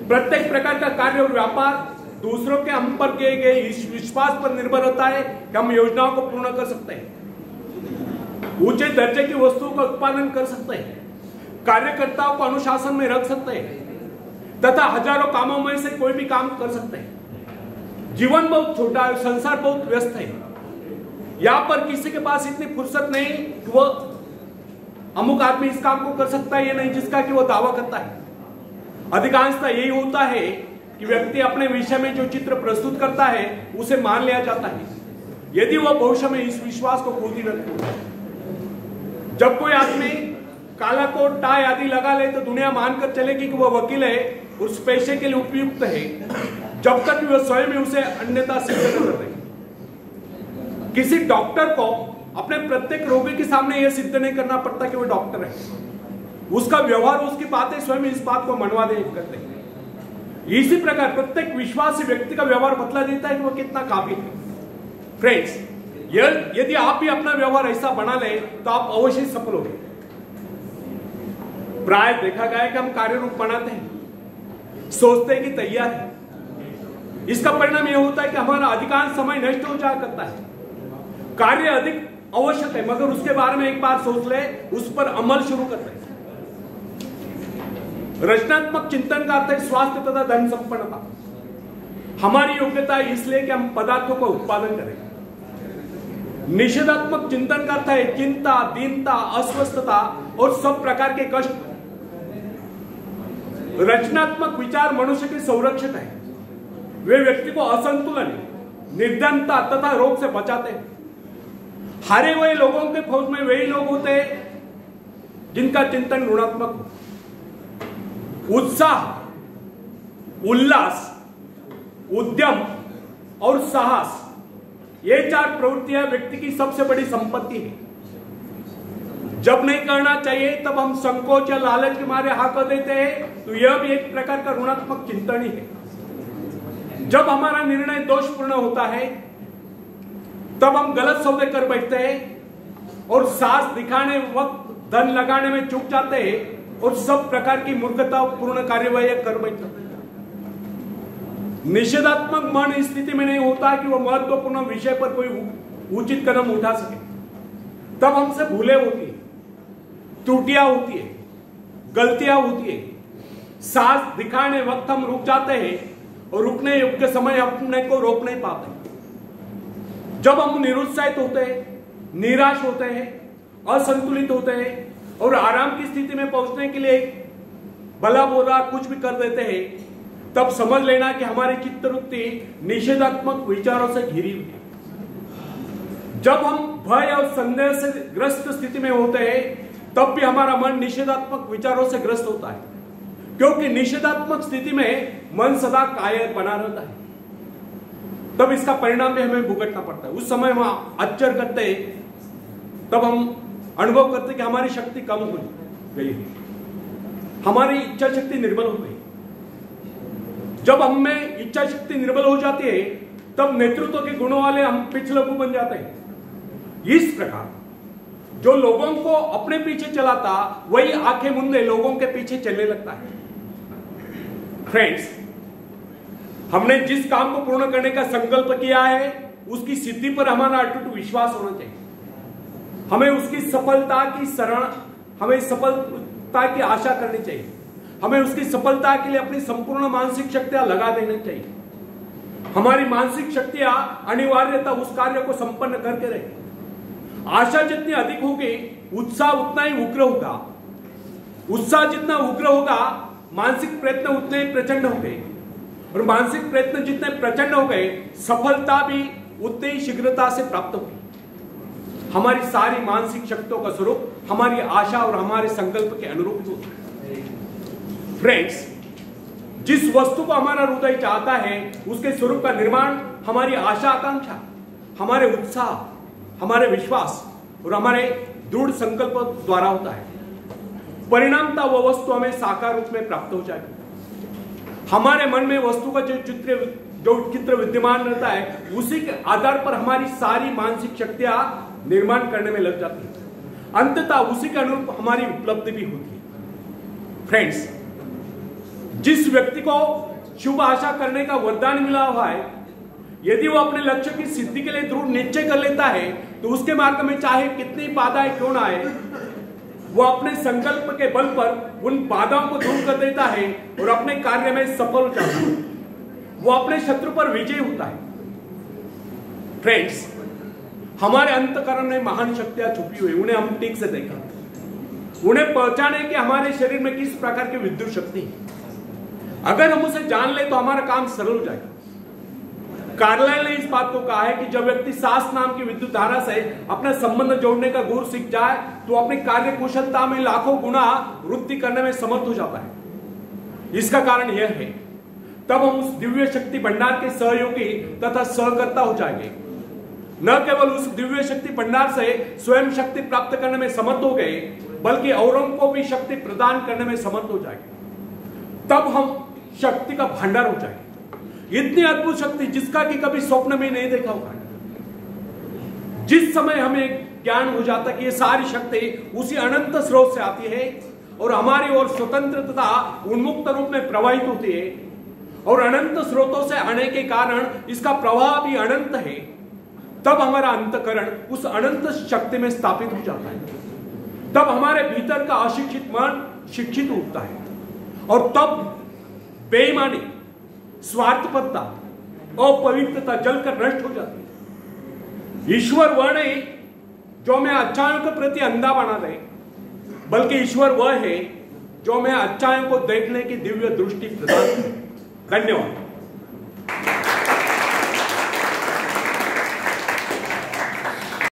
प्रत्येक प्रकार का कार्य और व्यापार दूसरों के हम पर किए गए इस विश्वास पर निर्भर होता है कि हम योजनाओं को पूर्ण कर सकते हैं, ऊंचे दर्जे की वस्तुओं का उत्पादन कर सकते हैं, कार्यकर्ताओं को अनुशासन में रख सकते हैं तथा हजारों कामों में से कोई भी काम कर सकते हैं। जीवन बहुत छोटा है, संसार बहुत व्यस्त है। यहां पर किसी के पास इतनी फुर्सत नहीं कि वो अमुक आदमी इस काम को कर सकता है या नहीं जिसका कि वो दावा करता है। अधिकांशतः यही होता है कि व्यक्ति अपने विषय में जो चित्र प्रस्तुत करता है उसे मान लिया जाता है यदि वह भविष्य में इस विश्वास को खो नहीं रखता। जब कोई आदमी काला कोट टाई आदि लगा ले तो दुनिया मानकर चलेगी कि वह वकील है, उस पेशे के लिए उपयुक्त है, जब तक वह स्वयं ही उसे अन्यथा सिद्ध न कर रहे। किसी डॉक्टर को अपने प्रत्येक रोगी के सामने यह सिद्ध नहीं करना पड़ता कि वह डॉक्टर है, उसका व्यवहार, उसकी बातें स्वयं इस बात को मनवा दे करते हैं। इसी प्रकार प्रत्येक विश्वासी व्यक्ति का व्यवहार बतला देता है कि वह कितना काबिल है। फ्रेंड्स, यदि आप भी अपना व्यवहार ऐसा बना ले तो आप अवश्य सफल होंगे। प्राय देखा गया है कि हम कार्य रूप बनाते हैं, सोचते हैं कि तैयार है, इसका परिणाम यह होता है कि हमारा अधिकांश समय नष्ट हो जाया करता है। कार्य अधिक आवश्यक है मगर उसके बारे में एक बार सोच ले, उस पर अमल शुरू करते हैं। रचनात्मक चिंतन का अर्थ है स्वास्थ्य तथा धन संपन्नता। हमारी योग्यता इसलिए कि हम पदार्थों का उत्पादन करें। निषेधात्मक चिंतन का अर्थ है चिंता, दीनता, अस्वस्थता और सब प्रकार के कष्ट। रचनात्मक विचार मनुष्य के संरक्षक है, वे व्यक्ति को असंतुलन, निर्धनता तथा रोग से बचाते हैं। हारे हुए लोगों के फौज में वही लोग होते हैं जिनका चिंतन ऋणात्मक हो। उत्साह, उल्लास, उद्यम और साहस, ये चार प्रवृत्तियां व्यक्ति की सबसे बड़ी संपत्ति है। जब नहीं करना चाहिए तब हम संकोच या लालच के मारे हाँ कर देते हैं, तो यह भी एक प्रकार का ऋणात्मक चिंतन ही है। जब हमारा निर्णय दोषपूर्ण होता है तब हम गलत सौदे कर बैठते हैं और साहस दिखाने वक्त धन लगाने में चूक जाते हैं और सब प्रकार की मूर्खतापूर्ण कार्यवाही कर बैठते हैं। निषेधात्मक मन इस स्थिति में नहीं होता कि वह महत्वपूर्ण विषय पर कोई उचित कदम उठा सके। तब हमसे भूलें होती है, त्रुटियां होती है, गलतियां होती है। साहस दिखाने वक्त हम रुक जाते हैं और रुकने योग्य समय अपने को रोक नहीं पाते। जब हम निरुत्साहित होते हैं, निराश होते हैं, असंतुलित होते हैं और आराम की स्थिति में पहुंचने के लिए भला बुरा कुछ भी कर देते हैं, तब समझ लेना कि हमारी चित्तवृत्ति निषेधात्मक विचारों से घिरी हुई है। जब हम भय और संदेह से ग्रस्त स्थिति में होते हैं तब भी हमारा मन निषेधात्मक विचारों से ग्रस्त होता है, क्योंकि निषेधात्मक स्थिति में मन सदा कायर बना रहता है। तब इसका परिणाम भी हमें भुगतना पड़ता है। उस समय हम आश्चर्य करते हैं, तब हम अनुभव करते हैं कि हमारी शक्ति कम हो गई है, हमारी इच्छा शक्ति निर्बल हो गई। जब हम में इच्छा शक्ति निर्बल हो जाती है तब नेतृत्व के गुणों वाले हम पिछलगु बन जाते हैं। इस प्रकार जो लोगों को अपने पीछे चलाता वही आंखें मूंदे लोगों के पीछे चलने लगता है। फ्रेंड्स, हमने जिस काम को पूर्ण करने का संकल्प किया है उसकी सिद्धि पर हमारा अटूट विश्वास होना चाहिए। हमें उसकी सफलता की हमें सफलता की आशा करनी चाहिए। हमें उसकी सफलता के लिए अपनी संपूर्ण मानसिक शक्तियां लगा देनी चाहिए। हमारी मानसिक शक्तियां अनिवार्यता उस कार्य को संपन्न करके रहे। आशा जितनी अधिक होगी उत्साह उतना ही उग्र होगा। उत्साह जितना उग्र होगा मानसिक प्रयत्न उतने ही प्रचंड होंगे, और मानसिक प्रयत्न जितने प्रचंड हो गए सफलता भी उतनी ही शीघ्रता से प्राप्त होगी। हमारी सारी मानसिक शक्तियों का स्वरूप हमारी आशा और हमारे संकल्प के अनुरूप होता है। फ्रेंड्स, जिस वस्तु को हमारा हृदय चाहता है उसके स्वरूप का निर्माण हमारी आशा आकांक्षा, हमारे उत्साह, हमारे विश्वास और हमारे दृढ़ संकल्प द्वारा होता है। परिणामतः वह वस्तु हमें साकार रूप में प्राप्त हो जाएगी। हमारे मन में वस्तु का जो चित्र विद्यमान रहता है उसी के आधार पर हमारी सारी मानसिक शक्तियां निर्माण करने में लग जाती है। अंततः उसी के अनुरूप हमारी उपलब्धि भी होती है। फ्रेंड्स, जिस व्यक्ति को शुभ आशा करने का वरदान मिला हुआ है, यदि वो अपने लक्ष्य की सिद्धि के लिए दृढ़ निश्चय कर लेता है तो उसके मार्ग में चाहे कितनी बाधाएं क्यों ना आए, वो अपने संकल्प के बल पर उन बाधाओं को दूर कर देता है और अपने कार्य में सफल हो जाता है। वो अपने शत्रु पर विजयी होता है। फ्रेंड्स, हमारे अंतःकरण में महान शक्तियां छुपी हुई, उन्हें हम ठीक से देखा, उन्हें पहचाने कि हमारे शरीर में किस प्रकार की विद्युत शक्ति है। अगर हम उसे जान ले तो हमारा काम सरल हो जाएगा। कार्लाइल ने इस बात को कहा है कि जब व्यक्ति सांस नाम की विद्युत धारा से अपना संबंध जोड़ने का गुर सीख जाए तो अपनी कार्य कुशलता में लाखों गुना वृद्धि करने में समर्थ हो जाता है। इसका कारण यह है, तब हम उस दिव्य शक्ति भंडार के सहयोगी तथा सहकर्ता हो जाएंगे। न केवल उस दिव्य शक्ति भंडार से स्वयं शक्ति प्राप्त करने में समर्थ हो गए, बल्कि औरों को भी शक्ति प्रदान करने में समर्थ हो जाएंगे। तब हम शक्ति का भंडार हो जाएंगे। इतनी अद्भुत शक्ति जिसका कि कभी स्वप्न में नहीं देखा होगा। जिस समय हमें ज्ञान हो जाता कि ये सारी शक्ति उसी अनंत स्रोत से आती है और हमारी ओर स्वतंत्र तथा उन्मुक्त रूप में प्रवाहित होती है, और अनंत स्रोतों से आने के कारण इसका प्रवाह भी अनंत है, तब हमारा अंतःकरण उस अनंत शक्ति में स्थापित हो जाता है। तब हमारे भीतर का अशिक्षित मन शिक्षित उठता है और तब बेईमानी, स्वार्थपरता, अपवित्रता जलकर नष्ट हो जाती है। ईश्वर वह नहीं जो मैं अच्छाइयों के प्रति अंधा बना दे, बल्कि ईश्वर वह है जो मैं अच्छाइयों को देखने की दिव्य दृष्टि प्रदान करे। धन्यवाद।